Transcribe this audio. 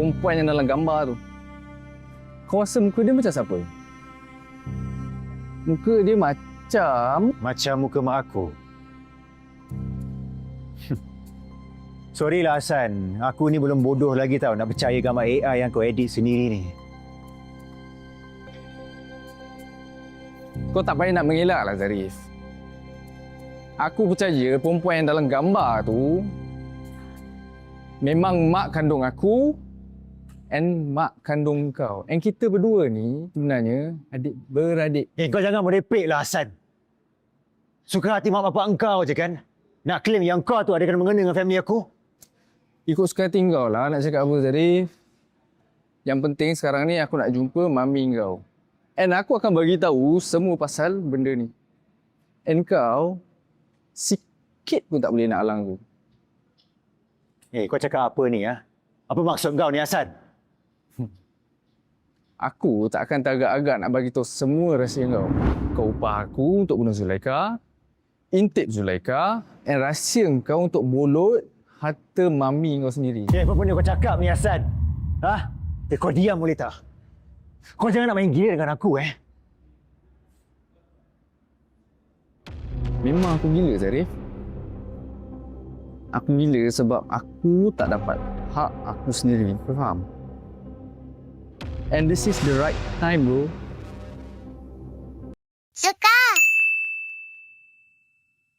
perempuan yang dalam gambar tu. Kau rasa muka dia macam siapa? Muka dia Macam muka mak aku. Sorry lah Hassan, aku ni belum bodoh lagi tau nak percaya gambar AI yang kau edit sendiri ni. Kau tak payah nak mengelak lah, Zarif. Aku percaya perempuan yang dalam gambar tu memang mak kandung aku and mak kandung kau. And kita berdua ni sebenarnya adik-beradik. Kau jangan merepek lah Hassan. Suka hati mak bapak engkau je kan? Nak claim yang kau tu ada kena mengena dengan family aku? Ikut suka hati kau lah nak cakap apa, Zarif. Yang penting sekarang ni aku nak jumpa mami kau. And aku akan bagi tahu semua pasal benda ni. And kau sikit pun tak boleh nak halang aku. Kau cakap apa ni ha? Apa maksud kau ni Hassan? Aku tak akan teragak-agak nak bagi tahu semua rahsia kau. Kau upah aku untuk bunuh Zulaikha, intip Zulaikha, and rahsia kau untuk mulut harta mami kau sendiri. Apa benda kau cakap ni Hassan? Ha? Kau diam boleh tak? Kau jangan nak main gila dengan aku Memang aku gila, Zarif. Aku gila sebab aku tak dapat hak aku sendiri. Kau faham? And this is the right time, bro. Suka